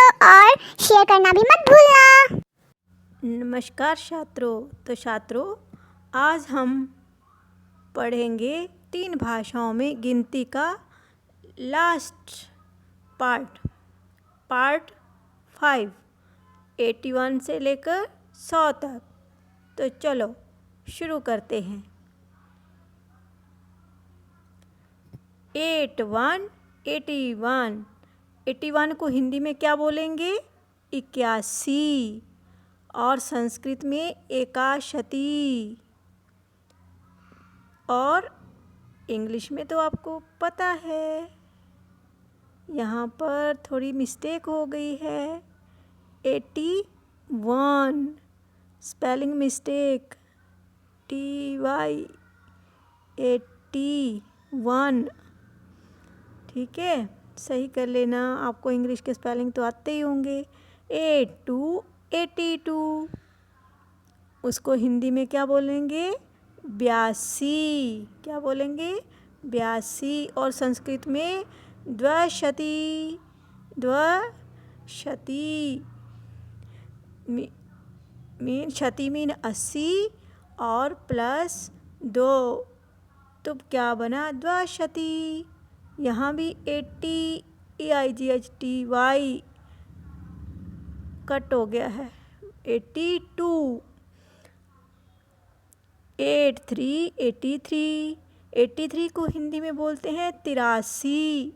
और शेयर करना भी मत भूलना। नमस्कार छात्रों। तो छात्रों, आज हम पढ़ेंगे 3 भाषाओं में गिनती का लास्ट पार्ट 5, 81 से लेकर 100 तक। तो चलो शुरू करते हैं। 81 को हिंदी में क्या बोलेंगे? 81। और संस्कृत में एकाशती। और इंग्लिश में तो आपको पता है, यहाँ पर थोड़ी मिस्टेक हो गई है। 81 स्पेलिंग मिस्टेक, TY 81। ठीक है, सही कर लेना। आपको इंग्लिश के स्पेलिंग तो आते ही होंगे। 82 उसको हिंदी में क्या बोलेंगे? 82। क्या बोलेंगे? 82। और संस्कृत में द्विशती। शती मीन 80 और प्लस 2, तो क्या बना? द्विशती। यहाँ भी 80 EIGHTY कट हो गया है। 82। 83 को हिंदी में बोलते हैं 83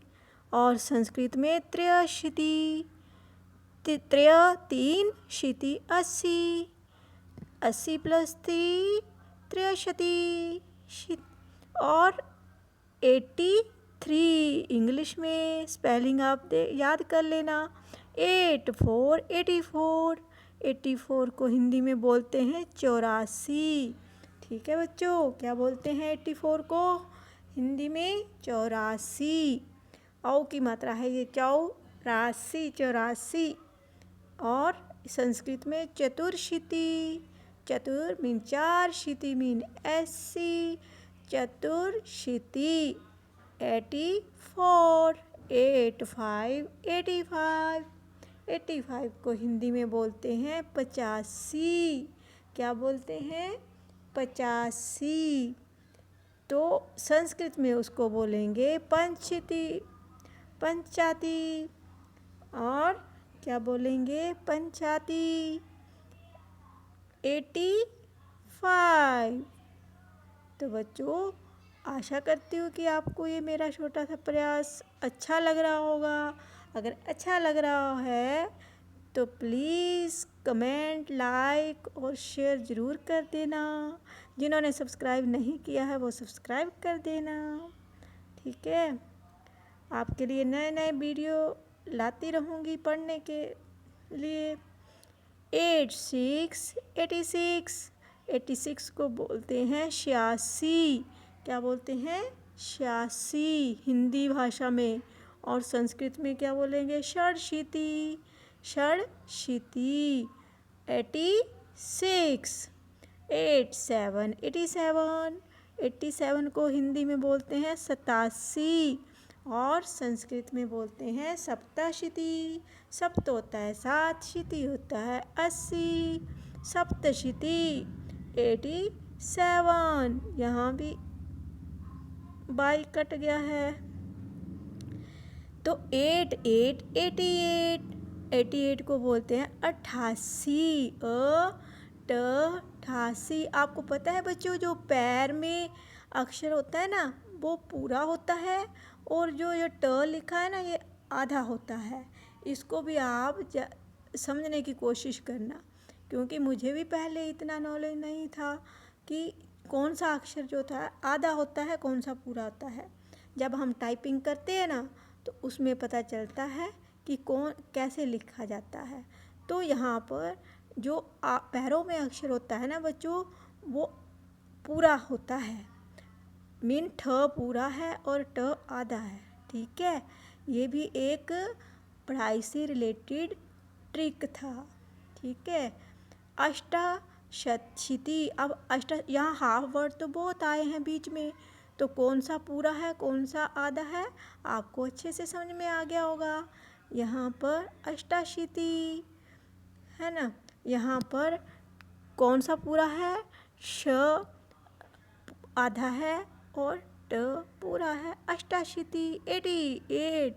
और संस्कृत में 83। 3 शीति 80, 80 प्लस 3 63। और 83 इंग्लिश में स्पेलिंग आप याद कर लेना। 84 को हिंदी में बोलते हैं 84। ठीक है बच्चों, क्या बोलते हैं 84 को हिंदी में? 84। औ की मात्रा है ये, 84। और संस्कृत में चतुर्शीति। चतुर मीन 4, शीति मीन 80। चतुर्शीति 84। 85 को हिंदी में बोलते हैं 85। क्या बोलते हैं? 85। तो संस्कृत में उसको बोलेंगे पंचाती। और क्या बोलेंगे? पंचाती। 85। तो बच्चों, आशा करती हूँ कि आपको ये मेरा छोटा सा प्रयास अच्छा लग रहा होगा। अगर अच्छा लग रहा है तो प्लीज़ कमेंट, लाइक और शेयर ज़रूर कर देना। जिन्होंने सब्सक्राइब नहीं किया है वो सब्सक्राइब कर देना। ठीक है, आपके लिए नए नए वीडियो लाती रहूँगी पढ़ने के लिए। 86 को बोलते हैं 86। क्या बोलते हैं? 86 हिंदी भाषा में। और संस्कृत में क्या बोलेंगे? षडशीति। 86। 87 को हिंदी में बोलते हैं 87 और संस्कृत में बोलते हैं सप्तशीति। सप्त होता है 7, शीति होता है 80। सप्तशीति 87। यहाँ भी बाई कट गया है। तो 88 को बोलते हैं 88। 88। आपको पता है बच्चों, जो पैर में अक्षर होता है ना वो पूरा होता है, और जो ये ट लिखा है ना ये आधा होता है। इसको भी आप समझने की कोशिश करना, क्योंकि मुझे भी पहले इतना नॉलेज नहीं था कि कौन सा अक्षर जो था आधा होता है, कौन सा पूरा होता है। जब हम टाइपिंग करते हैं ना तो उसमें पता चलता है कि कौन कैसे लिखा जाता है। तो यहाँ पर जो पैरों में अक्षर होता है ना बच्चों, वो पूरा होता है। मीन ठ पूरा है और ट आधा है। ठीक है, ये भी एक पढ़ाई से रिलेटेड ट्रिक था। ठीक है, अष्टशती। अब यहाँ हाफ वर्ड तो बहुत आए हैं बीच में, तो कौन सा पूरा है कौन सा आधा है आपको अच्छे से समझ में आ गया होगा। यहाँ पर अष्टाशीति है ना। यहाँ पर कौन सा पूरा है, श आधा है और ट पूरा है। अष्टाशीति 88,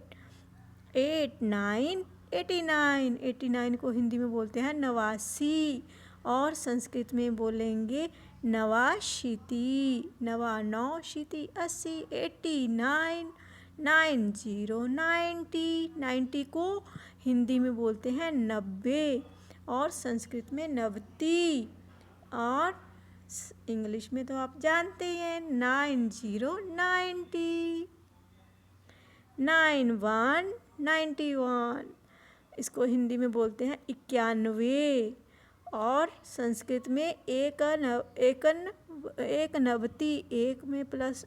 89, 89, 89 को हिंदी में बोलते हैं नवासी और संस्कृत में बोलेंगे नवाशीति। नवानौशीति 80, 89, 90, 90, 90 को हिंदी में बोलते हैं 90 और संस्कृत में नवति और इंग्लिश में तो आप जानते ही हैं 90, 90, 91, 91 इसको हिंदी में बोलते हैं 91 और संस्कृत में एक नवति, एक में प्लस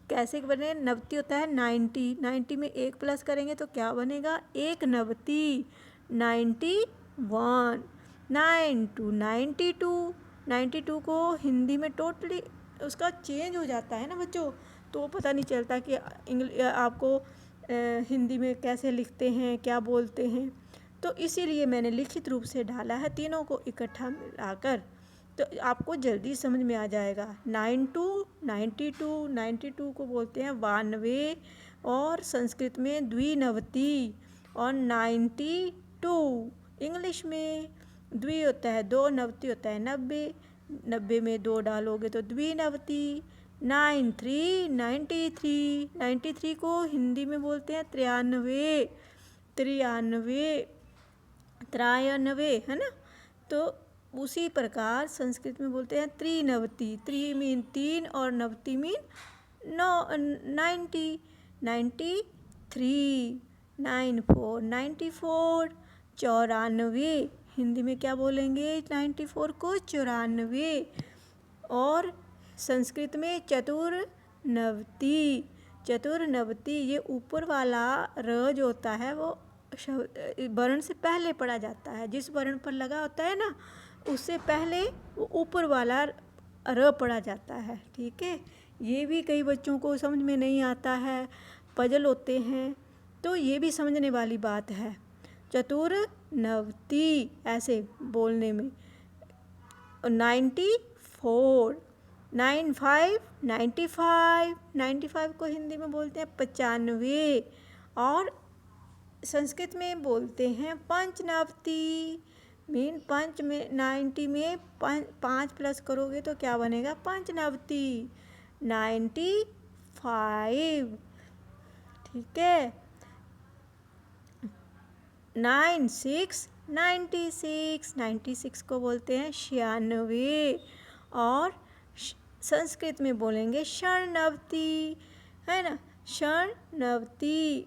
कैसे बने, नवति होता है 90, 90 में एक प्लस करेंगे तो क्या बनेगा, एक नवति, 91, 92, 92 को हिंदी में टोटली उसका चेंज हो जाता है ना बच्चों, तो पता नहीं चलता कि आपको हिंदी में कैसे लिखते हैं, क्या बोलते हैं। तो इसीलिए मैंने लिखित रूप से डाला है, तीनों को इकट्ठा मिलाकर, तो आपको जल्दी समझ में आ जाएगा। 92 को बोलते हैं 92 और संस्कृत में द्विनवति और 92 इंग्लिश में द्वि होता है 2, नवति होता है 90, 90 में 2 डालोगे तो द्विनवति। 93 को हिंदी में बोलते हैं 93 है ना। तो उसी प्रकार संस्कृत में बोलते हैं त्रिनवति, त्रि मीन 3 और नवति मीन 90, 93, 94, 94 हिंदी में क्या बोलेंगे 94 को 94 और संस्कृत में चतुर्नवति ये ऊपर वाला र जो होता है वो वर्ण से पहले पढ़ा जाता है, जिस वर्ण पर लगा होता है ना उससे पहले वो ऊपर वाला र पढ़ा जाता है। ठीक है, ये भी कई बच्चों को समझ में नहीं आता है, पजल होते हैं, तो ये भी समझने वाली बात है। चतुर्नवति ऐसे बोलने में। 94, 95 को हिंदी में बोलते हैं 95 और संस्कृत में बोलते हैं पंचनवति मीन पंच में 90 में 5 प्लस करोगे तो क्या बनेगा पंचनवति 95। ठीक है, 96 को बोलते हैं 96 और संस्कृत में बोलेंगे षण्णवति है ना, षण्णवति।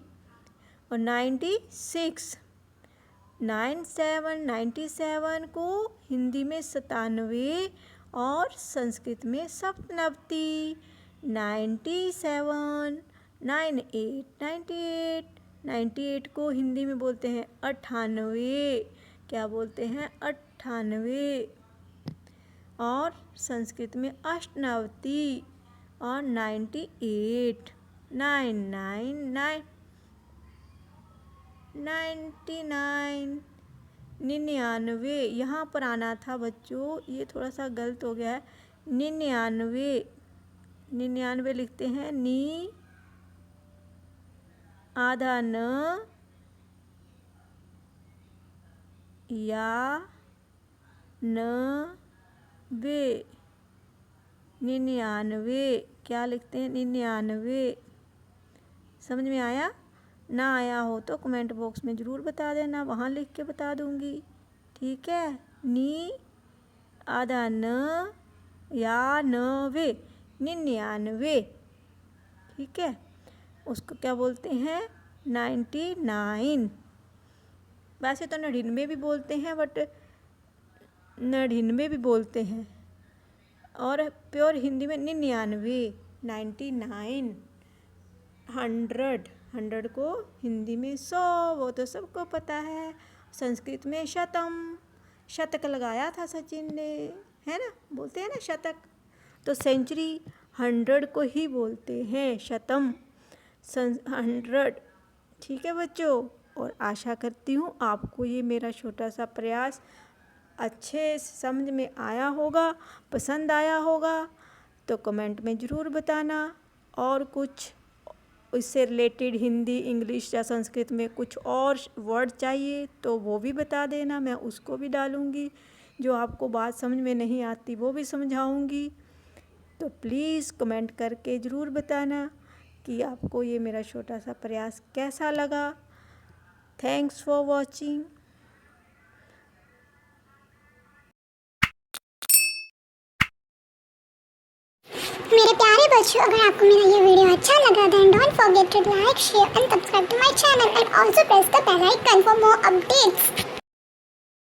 और 97 को हिंदी में 97 और संस्कृत में सप्तनवति। 97, 98 को हिंदी में बोलते हैं 98, क्या बोलते हैं 98 और संस्कृत में अष्टनवति। और 98, 99 यहाँ पर आना था बच्चों, ये थोड़ा सा गलत हो गया है। 99 लिखते हैं नी आधा न या न वे, 99 क्या लिखते हैं 99। समझ में आया? ना आया हो तो कमेंट बॉक्स में ज़रूर बता देना, वहाँ लिख के बता दूँगी। ठीक है, नी आधा न या न वे, 99। ठीक है, उसको क्या बोलते हैं 99। वैसे तो 99 भी बोलते हैं, बट 99 भी बोलते हैं और प्योर हिंदी में 99, 99। 100 को हिंदी में 100, वो तो सबको पता है। संस्कृत में शतक लगाया था सचिन ने, है ना, बोलते हैं ना शतक, तो सेंचुरी 100 को ही बोलते हैं शतम। 100 ठीक है बच्चों, और आशा करती हूँ आपको ये मेरा छोटा सा प्रयास अच्छे समझ में आया होगा, पसंद आया होगा। तो कमेंट में ज़रूर बताना, और कुछ इससे रिलेटेड हिंदी, इंग्लिश या संस्कृत में कुछ और वर्ड चाहिए तो वो भी बता देना, मैं उसको भी डालूँगी। जो आपको बात समझ में नहीं आती वो भी समझाऊँगी। तो प्लीज़ कमेंट करके ज़रूर बताना कि आपको ये मेरा छोटा सा प्रयास कैसा लगा। Thanks for watching. मेरे प्यारे बच्चों, अगर आपको मेरा ये वीडियो अच्छा लगा then don't forget to like, share and subscribe to my channel and also press the bell icon for more updates.